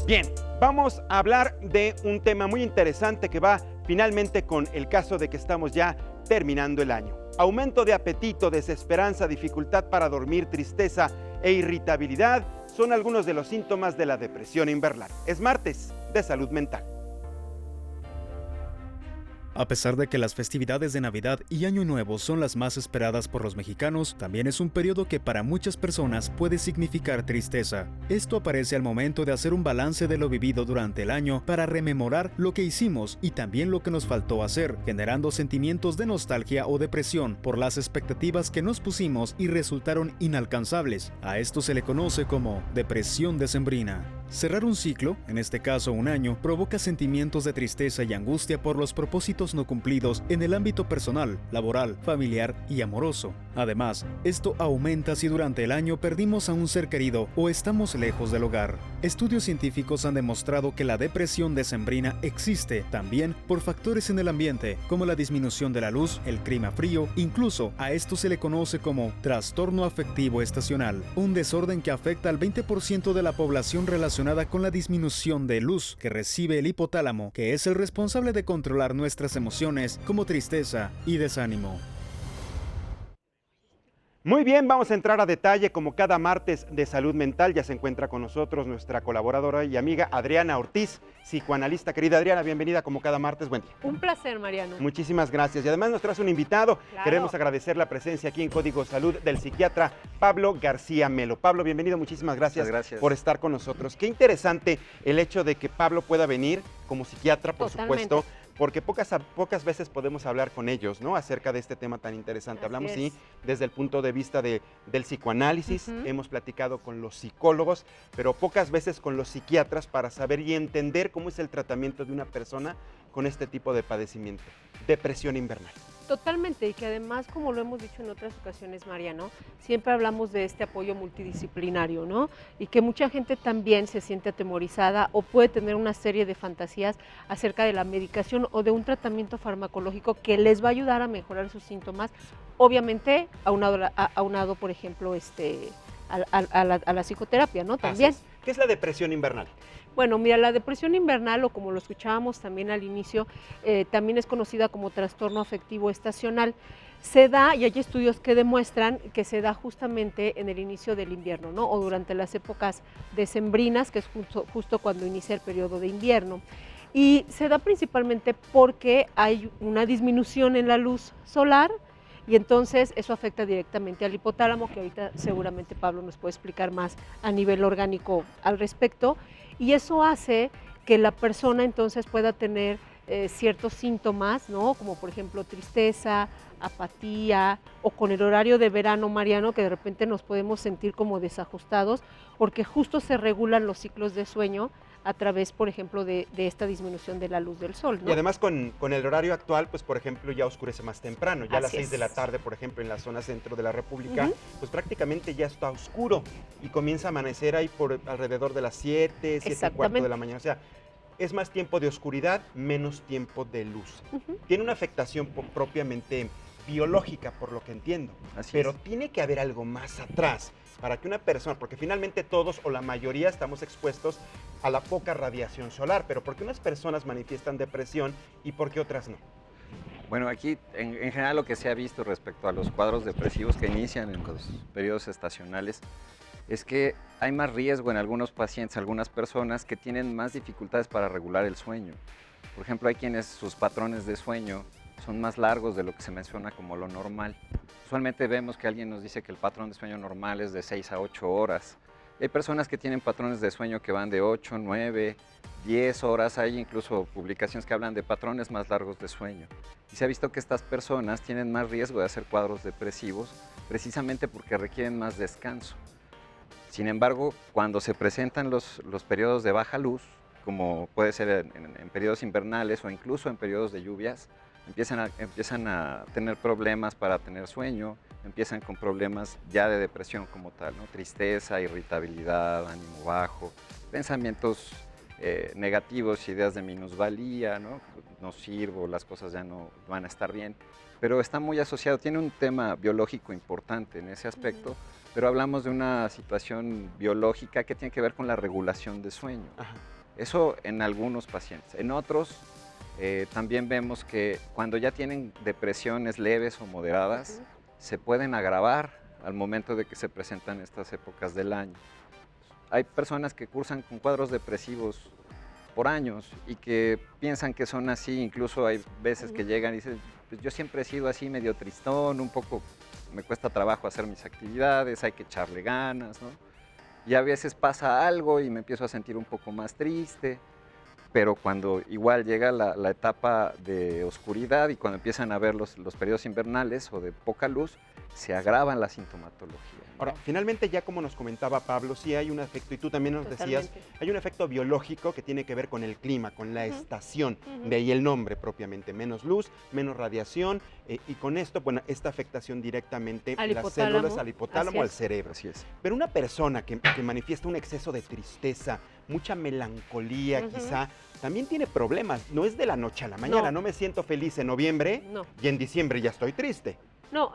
Bien, vamos a hablar de un tema muy interesante que va finalmente con el caso de que estamos ya terminando el año. Aumento de apetito, desesperanza, dificultad para dormir, tristeza e irritabilidad son algunos de los síntomas de la depresión invernal. Es martes de salud mental. A pesar de que las festividades de Navidad y Año Nuevo son las más esperadas por los mexicanos, también es un periodo que para muchas personas puede significar tristeza. Esto aparece al momento de hacer un balance de lo vivido durante el año para rememorar lo que hicimos y también lo que nos faltó hacer, generando sentimientos de nostalgia o depresión por las expectativas que nos pusimos y resultaron inalcanzables. A esto se le conoce como depresión decembrina. Cerrar un ciclo, en este caso un año, provoca sentimientos de tristeza y angustia por los propósitos no cumplidos en el ámbito personal, laboral, familiar y amoroso. Además, esto aumenta si durante el año perdimos a un ser querido o estamos lejos del hogar. Estudios científicos han demostrado que la depresión decembrina existe también por factores en el ambiente, como la disminución de la luz, el clima frío, incluso a esto se le conoce como trastorno afectivo estacional, un desorden que afecta al 20% de la población relacionada con la disminución de luz que recibe el hipotálamo, que es el responsable de controlar nuestras emociones como tristeza y desánimo. Muy bien, vamos a entrar a detalle como cada martes de salud mental. Ya se encuentra con nosotros nuestra colaboradora y amiga Adriana Ortiz, psicoanalista. Querida Adriana, bienvenida como cada martes. Buen día. Un placer, Mariano. Muchísimas gracias. Y además nos traes un invitado. Claro. Queremos agradecer la presencia aquí en Código Salud del psiquiatra Pablo García Melo. Pablo, bienvenido. Muchísimas gracias por estar con nosotros. Qué interesante el hecho de que Pablo pueda venir como psiquiatra, por supuesto, porque pocas veces podemos hablar con ellos, ¿no?, acerca de este tema tan interesante. Hablamos, sí, desde el punto de vista del psicoanálisis, hemos platicado con los psicólogos, pero pocas veces con los psiquiatras para saber y entender cómo es el tratamiento de una persona con este tipo de padecimiento, depresión invernal. Totalmente, y que además, como lo hemos dicho en otras ocasiones, Mariano, siempre hablamos de este apoyo multidisciplinario, ¿no? Y que mucha gente también se siente atemorizada o puede tener una serie de fantasías acerca de la medicación o de un tratamiento farmacológico que les va a ayudar a mejorar sus síntomas, obviamente aunado por ejemplo, a la psicoterapia, ¿no? También. ¿Qué es la depresión invernal? Bueno, mira, la depresión invernal, o como lo escuchábamos también al inicio, también es conocida como trastorno afectivo estacional. Se da, y hay estudios que demuestran que se da justamente en el inicio del invierno, ¿no?, o durante las épocas decembrinas, que es justo cuando inicia el periodo de invierno. Y se da principalmente porque hay una disminución en la luz solar, y entonces eso afecta directamente al hipotálamo, que ahorita seguramente Pablo nos puede explicar más a nivel orgánico al respecto, y eso hace que la persona entonces pueda tener ciertos síntomas, ¿no?, como por ejemplo tristeza, apatía, o con el horario de verano, Mariano, que de repente nos podemos sentir como desajustados, porque justo se regulan los ciclos de sueño a través, por ejemplo, de esta disminución de la luz del sol, ¿no? Y además con el horario actual, pues por ejemplo ya oscurece más temprano, ya a las 6 de la tarde, por ejemplo, en la zona centro de la República, pues prácticamente ya está oscuro y comienza a amanecer ahí por alrededor de las 7, 7:15 de la mañana, o sea, es más tiempo de oscuridad, menos tiempo de luz. Tiene una afectación propiamente biológica, por lo que entiendo, pero tiene que haber algo más atrás para que una persona, porque finalmente todos o la mayoría estamos expuestos a la poca radiación solar, pero ¿por qué unas personas manifiestan depresión y por qué otras no? Bueno, aquí en general lo que se ha visto respecto a los cuadros depresivos que inician en los periodos estacionales es que hay más riesgo en algunos pacientes, algunas personas que tienen más dificultades para regular el sueño. Por ejemplo, hay quienes sus patrones de sueño son más largos de lo que se menciona como lo normal. Usualmente vemos que alguien nos dice que el patrón de sueño normal es de 6 a 8 horas. Hay personas que tienen patrones de sueño que van de 8, 9, 10 horas. Hay incluso publicaciones que hablan de patrones más largos de sueño. Y se ha visto que estas personas tienen más riesgo de hacer cuadros depresivos precisamente porque requieren más descanso. Sin embargo, cuando se presentan los periodos de baja luz, como puede ser en periodos invernales o incluso en periodos de lluvias, empiezan a tener problemas para tener sueño, empiezan con problemas ya de depresión como tal, ¿no? Tristeza, irritabilidad, ánimo bajo, pensamientos negativos, ideas de minusvalía, ¿no? No sirvo, las cosas ya no van a estar bien, pero está muy asociado, tiene un tema biológico importante en ese aspecto, pero hablamos de una situación biológica que tiene que ver con la regulación de sueño. Eso en algunos pacientes. En otros también vemos que cuando ya tienen depresiones leves o moderadas, se pueden agravar al momento de que se presentan estas épocas del año. Hay personas que cursan con cuadros depresivos por años y que piensan que son así, incluso hay veces que llegan y dicen, pues yo siempre he sido así medio tristón, un poco me cuesta trabajo hacer mis actividades, hay que echarle ganas, ¿no? Y a veces pasa algo y me empiezo a sentir un poco más triste, pero cuando igual llega la etapa de oscuridad y cuando empiezan a ver los periodos invernales o de poca luz, se agravan la sintomatología, ¿no? Ahora, finalmente, ya como nos comentaba Pablo, sí hay un efecto, y tú también nos decías, hay un efecto biológico que tiene que ver con el clima, con la estación, de ahí el nombre propiamente, menos luz, menos radiación, y con esto, bueno, esta afectación directamente a las células, al hipotálamo, al cerebro. Así es. Pero una persona que manifiesta un exceso de tristeza, mucha melancolía quizá, también tiene problemas, no es de la noche a la mañana, no me siento feliz en noviembre y en diciembre ya estoy triste. No,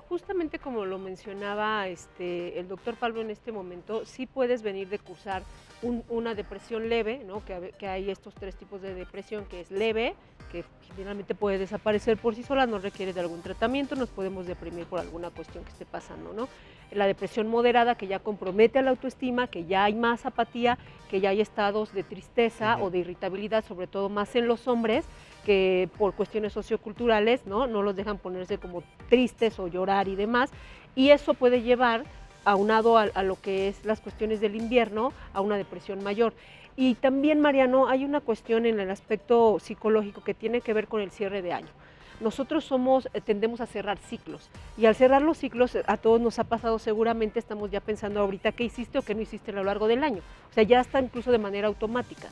justamente como lo mencionaba el doctor Pablo en este momento, sí puedes venir de cursar una depresión leve, ¿no? Que hay estos 3 tipos de depresión, que es leve, que generalmente puede desaparecer por sí sola, no requiere de algún tratamiento, nos podemos deprimir por alguna cuestión que esté pasando, ¿no? La depresión moderada, que ya compromete a la autoestima, que ya hay más apatía, que ya hay estados de tristeza o de irritabilidad, sobre todo más en los hombres, que por cuestiones socioculturales no los dejan ponerse como tristes o llorar y demás, y eso puede llevar, aunado a lo que es las cuestiones del invierno, a una depresión mayor. Y también, Mariano, hay una cuestión en el aspecto psicológico que tiene que ver con el cierre de año. Nosotros tendemos a cerrar ciclos, y al cerrar los ciclos, a todos nos ha pasado seguramente, estamos ya pensando ahorita qué hiciste o qué no hiciste a lo largo del año, o sea, ya está incluso de manera automática.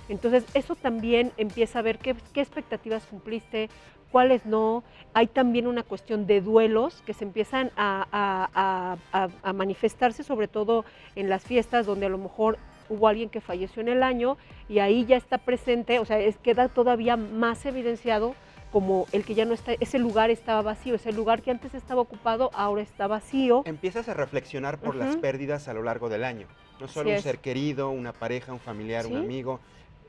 Entonces, eso también empieza a ver qué expectativas cumpliste, cuáles no. Hay también una cuestión de duelos que se empiezan a manifestarse, sobre todo en las fiestas, donde a lo mejor hubo alguien que falleció en el año y ahí ya está presente, o sea, queda todavía más evidenciado como el que ya no está, ese lugar estaba vacío, ese lugar que antes estaba ocupado, ahora está vacío. Empiezas a reflexionar por las pérdidas a lo largo del año, no solo un ser querido, una pareja, un familiar, un amigo,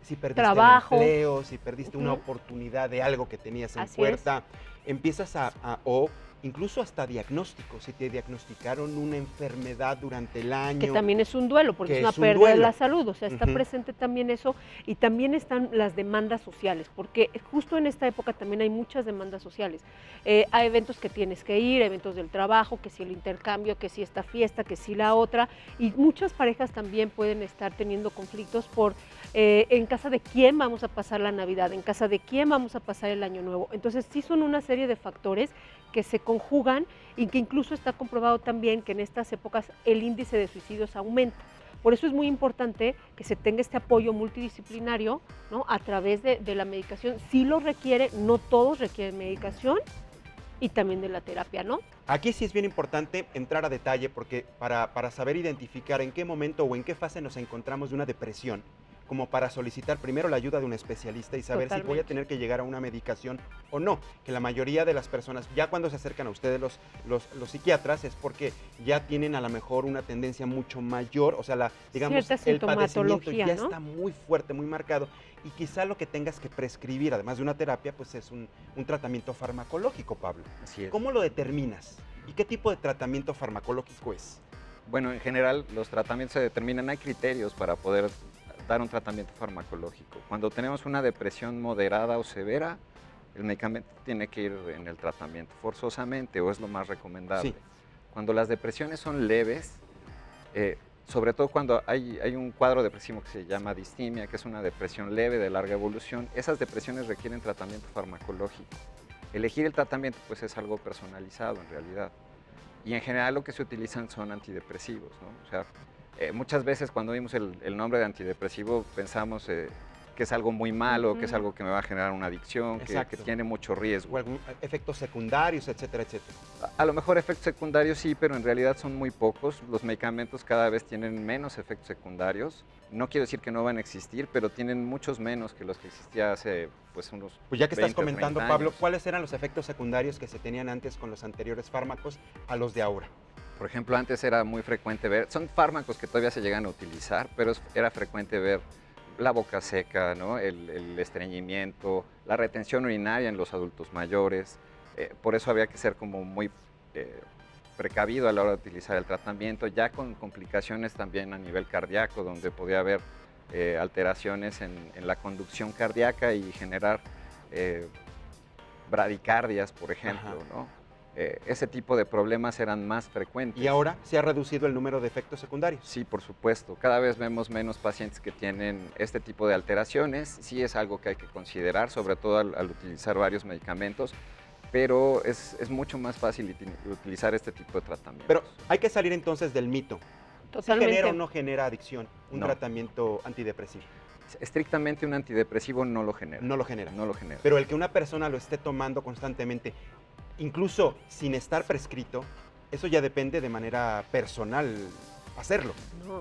si perdiste trabajo, el empleo, si perdiste una oportunidad de algo que tenías en puerta, empiezas o incluso hasta diagnóstico, si te diagnosticaron una enfermedad durante el año. Que también es un duelo, porque es una pérdida de la salud, o sea, está presente también eso, y también están las demandas sociales, porque justo en esta época también hay muchas demandas sociales. Hay eventos que tienes que ir, eventos del trabajo, que si el intercambio, que si esta fiesta, que si la otra, y muchas parejas también pueden estar teniendo conflictos por en casa de quién vamos a pasar la Navidad, en casa de quién vamos a pasar el Año Nuevo. Entonces sí son una serie de factores que se conjugan y que incluso está comprobado también que en estas épocas el índice de suicidios aumenta. Por eso es muy importante que se tenga este apoyo multidisciplinario, ¿no? A través de la medicación. Sí lo requiere, no todos requieren medicación, y también de la terapia, ¿no? Aquí sí es bien importante entrar a detalle, porque para saber identificar en qué momento o en qué fase nos encontramos de una depresión, como para solicitar primero la ayuda de un especialista y saber si voy a tener que llegar a una medicación o no, que la mayoría de las personas, ya cuando se acercan a ustedes los psiquiatras, es porque ya tienen a lo mejor una tendencia mucho mayor, o sea, digamos, el padecimiento ya está muy fuerte, muy marcado, y quizá lo que tengas que prescribir, además de una terapia, pues es un tratamiento farmacológico, Pablo. Así es. ¿Cómo lo determinas? ¿Y qué tipo de tratamiento farmacológico es? Bueno, en general los tratamientos se determinan, hay criterios para poder dar un tratamiento farmacológico. Cuando tenemos una depresión moderada o severa, el medicamento tiene que ir en el tratamiento forzosamente, o es lo más recomendable. Sí. Cuando las depresiones son leves, sobre todo cuando hay un cuadro depresivo que se llama distimia, que es una depresión leve de larga evolución, esas depresiones requieren tratamiento farmacológico. Elegir el tratamiento pues es algo personalizado en realidad. Y en general lo que se utilizan son antidepresivos, ¿no? O sea, muchas veces cuando oímos el nombre de antidepresivo pensamos que es algo muy malo, que es algo que me va a generar una adicción, que tiene mucho riesgo. O algún efectos secundarios, etcétera, etcétera. A lo mejor efectos secundarios sí, pero en realidad son muy pocos. Los medicamentos cada vez tienen menos efectos secundarios. No quiero decir que no van a existir, pero tienen muchos menos que los que existía hace pues unos Pues ya que 20, estás comentando, 30 Pablo, años. ¿cuáles eran los efectos secundarios que se tenían antes con los anteriores fármacos a los de ahora? Por ejemplo, antes era muy frecuente ver, son fármacos que todavía se llegan a utilizar, pero era frecuente ver la boca seca, ¿no? El estreñimiento, la retención urinaria en los adultos mayores. Por eso había que ser como muy precavido a la hora de utilizar el tratamiento, ya con complicaciones también a nivel cardíaco, donde podía haber alteraciones en la conducción cardíaca y generar bradicardias, por ejemplo, ¿no? Ese tipo de problemas eran más frecuentes. ¿Y ahora se ha reducido el número de efectos secundarios? Sí, por supuesto. Cada vez vemos menos pacientes que tienen este tipo de alteraciones. Sí es algo que hay que considerar, sobre todo al utilizar varios medicamentos, pero es mucho más fácil utilizar este tipo de tratamientos. Pero hay que salir entonces del mito. Totalmente. ¿Se genera o no genera adicción un No. tratamiento antidepresivo? Estrictamente un antidepresivo no lo genera. No lo genera. No lo genera. Pero el que una persona lo esté tomando constantemente, incluso sin estar prescrito, eso ya depende de manera personal hacerlo.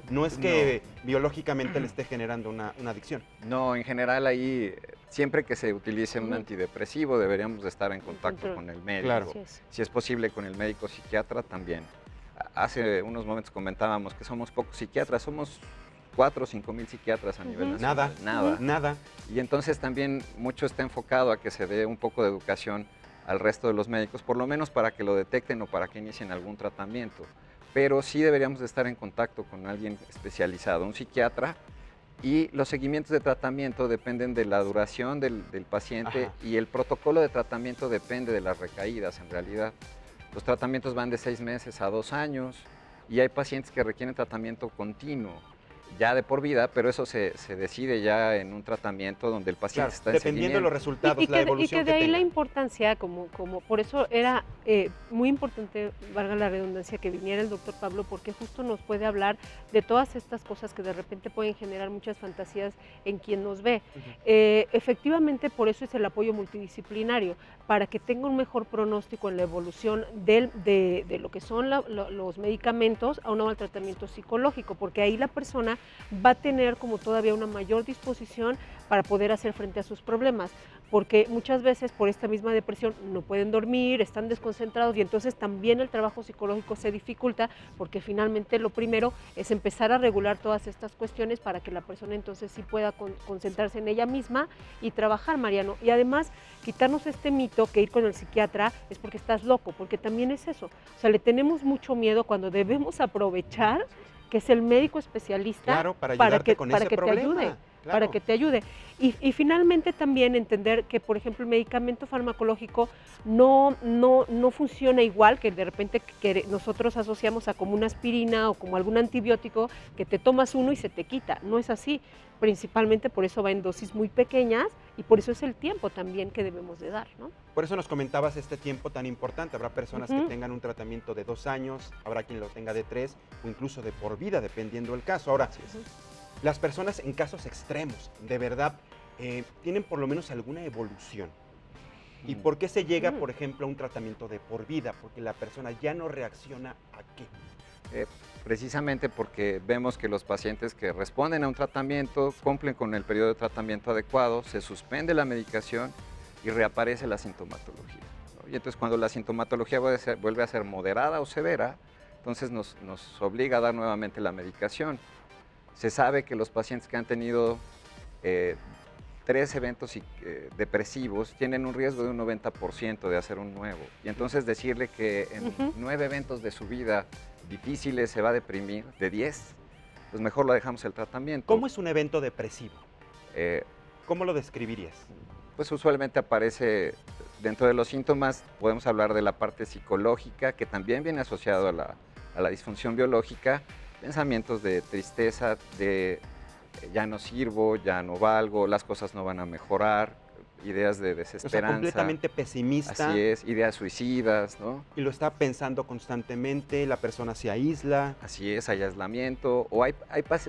No es que biológicamente le esté generando una adicción. No, en general ahí, siempre que se utilice un Ujú. antidepresivo, deberíamos de estar en contacto control. con el médico. Claro. Así es. Si es posible, con el médico psiquiatra también. Hace unos momentos comentábamos que somos pocos psiquiatras, somos 4 o 5 mil psiquiatras a nivel Ujú. nacional. Nada. Nada. Y entonces también mucho está enfocado a que se dé un poco de educación al resto de los médicos, por lo menos para que lo detecten o para que inicien algún tratamiento. Pero sí deberíamos de estar en contacto con alguien especializado, un psiquiatra, y los seguimientos de tratamiento dependen de la duración del paciente. Ajá. Y el protocolo de tratamiento depende de las recaídas en realidad. Los tratamientos van de 6 meses a 2 años y hay pacientes que requieren tratamiento continuo, ya de por vida, pero eso se decide ya en un tratamiento donde el paciente Claro, está en dependiendo de los seguimiento. resultados, la evolución y que de ahí tenga. la importancia, como por eso era muy importante, valga la redundancia, que viniera el doctor Pablo, porque justo nos puede hablar de todas estas cosas que de repente pueden generar muchas fantasías en quien nos ve. Efectivamente, por eso es el apoyo multidisciplinario, para que tenga un mejor pronóstico en la evolución de lo que son los medicamentos a un tratamiento psicológico, porque ahí la persona va a tener como todavía una mayor disposición para poder hacer frente a sus problemas, porque muchas veces por esta misma depresión no pueden dormir, están desconcentrados y entonces también el trabajo psicológico se dificulta, porque finalmente lo primero es empezar a regular todas estas cuestiones para que la persona entonces sí pueda concentrarse en ella misma y trabajar, Mariano. Y además quitarnos este mito que ir con el psiquiatra es porque estás loco, porque también es eso. O sea, le tenemos mucho miedo cuando debemos aprovechar que es el médico especialista Claro, para ayudarte con ese problema. te ayude, Claro. para que te ayude. Y finalmente también entender que, por ejemplo, el medicamento farmacológico no funciona igual que de repente que nosotros asociamos a como una aspirina o como algún antibiótico que te tomas uno y se te quita. No es así. Principalmente por eso va en dosis muy pequeñas y por eso es el tiempo también que debemos de dar, ¿no? Por eso nos comentabas este tiempo tan importante. Habrá personas que Ujú. tengan un tratamiento de 2 años, habrá quien lo tenga de 3 o incluso de por vida, dependiendo del caso. Ahora, las personas en casos extremos, de verdad, tienen por lo menos alguna evolución. ¿Y por qué se llega, por ejemplo, a un tratamiento de por vida? Porque la persona ya no reacciona a qué. Precisamente porque vemos que los pacientes que responden a un tratamiento cumplen con el periodo de tratamiento adecuado, se suspende la medicación y reaparece la sintomatología, ¿no? Y entonces cuando la sintomatología vuelve a ser moderada o severa, entonces nos obliga a dar nuevamente la medicación. Se sabe que los pacientes que han tenido 3 eventos depresivos tienen un riesgo de un 90% de hacer un nuevo. Y entonces decirle que en 9 eventos de su vida difíciles se va a deprimir, de 10, pues mejor lo dejamos el tratamiento. ¿Cómo es un evento depresivo? Eh, ¿Cómo lo describirías? Pues usualmente aparece dentro de los síntomas, podemos hablar de la parte psicológica, que también viene asociado a la disfunción biológica, pensamientos de tristeza, de ya no sirvo, ya no valgo, las cosas no van a mejorar, ideas de O sea, desesperanza. completamente pesimista. Así es, ideas suicidas, ¿no? Y lo está pensando constantemente, la persona se aísla. Así es, hay aislamiento, o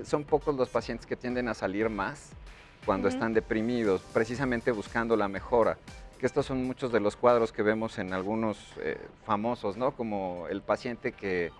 son pocos los pacientes que tienden a salir más cuando están deprimidos, precisamente buscando la mejora. Que estos son muchos de los cuadros que vemos en algunos famosos, ¿no? Como el paciente que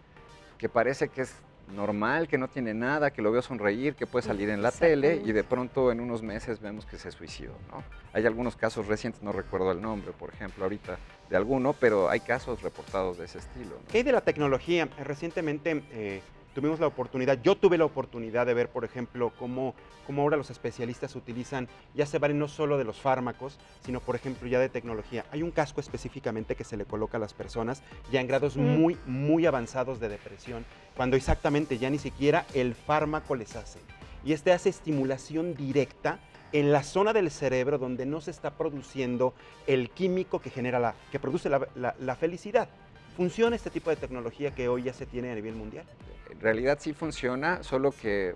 parece que es normal, que no tiene nada, que lo veo sonreír, que puede salir en la tele y de pronto en unos meses vemos que se suicidó, ¿no? Hay algunos casos recientes, no recuerdo el nombre, por ejemplo, ahorita de alguno, pero hay casos reportados de ese estilo, ¿no? ¿Qué hay de la tecnología? Recientemente tuvimos la oportunidad, yo tuve la oportunidad de ver, por ejemplo, cómo ahora los especialistas utilizan, ya se valen no solo de los fármacos, sino, por ejemplo, ya de tecnología. Hay un casco específicamente que se le coloca a las personas ya en grados muy, muy avanzados de depresión, cuando exactamente ya ni siquiera el fármaco les hace. Y este hace estimulación directa en la zona del cerebro donde no se está produciendo el químico que genera que produce la felicidad. ¿Funciona este tipo de tecnología que hoy ya se tiene a nivel mundial? En realidad sí funciona, solo que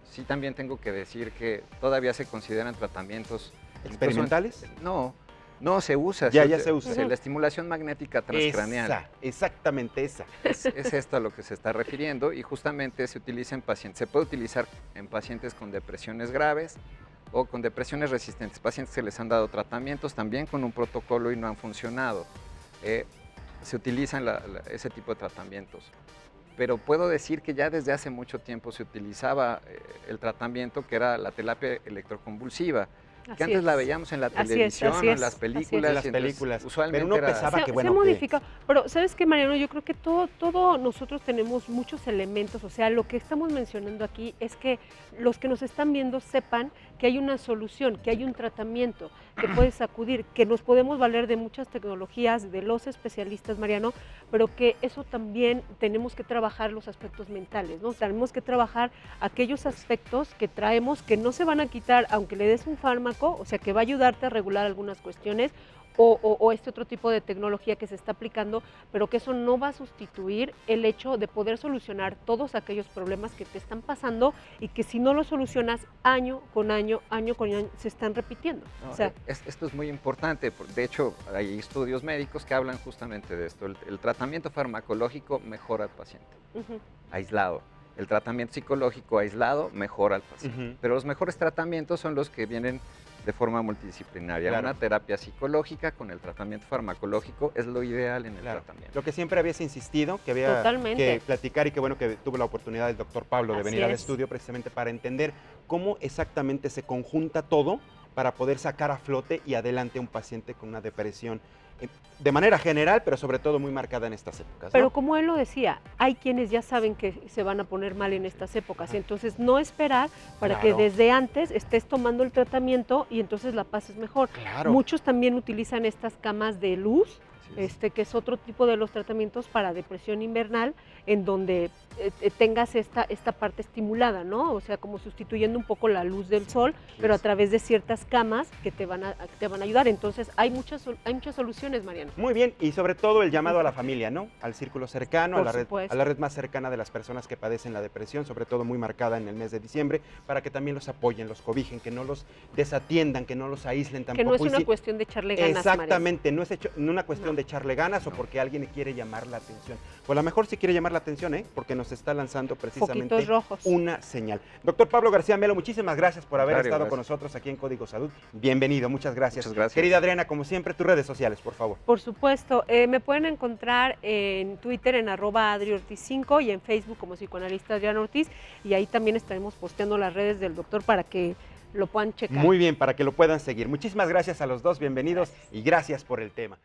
sí también tengo que decir que todavía se consideran tratamientos ¿experimentales? No, se usa. Ya se usa. La estimulación magnética transcraneal. Exactamente esa. Es esto a lo que se está refiriendo y justamente se utiliza en pacientes. Se puede utilizar en pacientes con depresiones graves o con depresiones resistentes. Pacientes que les han dado tratamientos también con un protocolo y no han funcionado. Se utilizan ese tipo de tratamientos. Pero puedo decir que ya desde hace mucho tiempo se utilizaba el tratamiento que era la terapia electroconvulsiva. Que antes la veíamos en la televisión, o en las películas. Usualmente pero uno pensaba que bueno. Se modifica. Pero ¿sabes qué, Mariano? Yo creo que todo nosotros tenemos muchos elementos. O sea, lo que estamos mencionando aquí es que los que nos están viendo sepan que hay una solución, que hay un tratamiento, que puedes acudir, que nos podemos valer de muchas tecnologías, de los especialistas, Mariano, pero que eso también tenemos que trabajar los aspectos mentales, ¿no? Tenemos que trabajar aquellos aspectos que traemos que no se van a quitar aunque le des un fármaco, o sea, que va a ayudarte a regular algunas cuestiones, o este otro tipo de tecnología que se está aplicando, pero que eso no va a sustituir el hecho de poder solucionar todos aquellos problemas que te están pasando y que si no lo solucionas año con año, se están repitiendo. No, o sea, esto es muy importante. De hecho, hay estudios médicos que hablan justamente de esto. El tratamiento farmacológico mejora al paciente, aislado. El tratamiento psicológico aislado mejora al paciente. Pero los mejores tratamientos son los que vienen de forma multidisciplinaria. Claro. Una terapia psicológica con el tratamiento farmacológico es lo ideal en el tratamiento. Lo que siempre habías insistido, que había que platicar y que bueno que tuvo la oportunidad el doctor Pablo de venir al estudio precisamente para entender cómo exactamente se conjunta todo para poder sacar a flote y adelante a un paciente con una depresión de manera general, pero sobre todo muy marcada en estas épocas, ¿no? Pero como él lo decía, hay quienes ya saben que se van a poner mal en estas épocas, entonces no esperar para que desde antes estés tomando el tratamiento y entonces la pases mejor. Muchos también utilizan estas camas de luz, que es otro tipo de los tratamientos para depresión invernal, en donde tengas esta parte estimulada, ¿no? O sea, como sustituyendo un poco la luz del sol, pero a través de ciertas camas que te van a ayudar. Entonces, hay muchas soluciones, Mariano. Muy bien, y sobre todo el llamado a la familia, ¿no? Al círculo cercano, a la red más cercana de las personas que padecen la depresión, sobre todo muy marcada en el mes de diciembre, para que también los apoyen, los cobijen, que no los desatiendan, que no los aíslen tampoco. Que no es una cuestión de echarle ganas, exactamente, Mariano. No es una cuestión de echarle ganas o porque alguien quiere llamar la atención. O a lo mejor sí quiere llamar la atención, porque nos está lanzando precisamente una señal. Doctor Pablo García Melo, muchísimas gracias por haber estado con nosotros aquí en Código Salud. Bienvenido, muchas gracias. Muchas gracias. Querida Adriana, como siempre, tus redes sociales, por favor. Por supuesto, me pueden encontrar en Twitter en @AdriOrtiz5 y en Facebook como psicoanalista Adriana Ortiz, y ahí también estaremos posteando las redes del doctor para que lo puedan checar. Muy bien, para que lo puedan seguir. Muchísimas gracias a los dos, bienvenidos y gracias por el tema.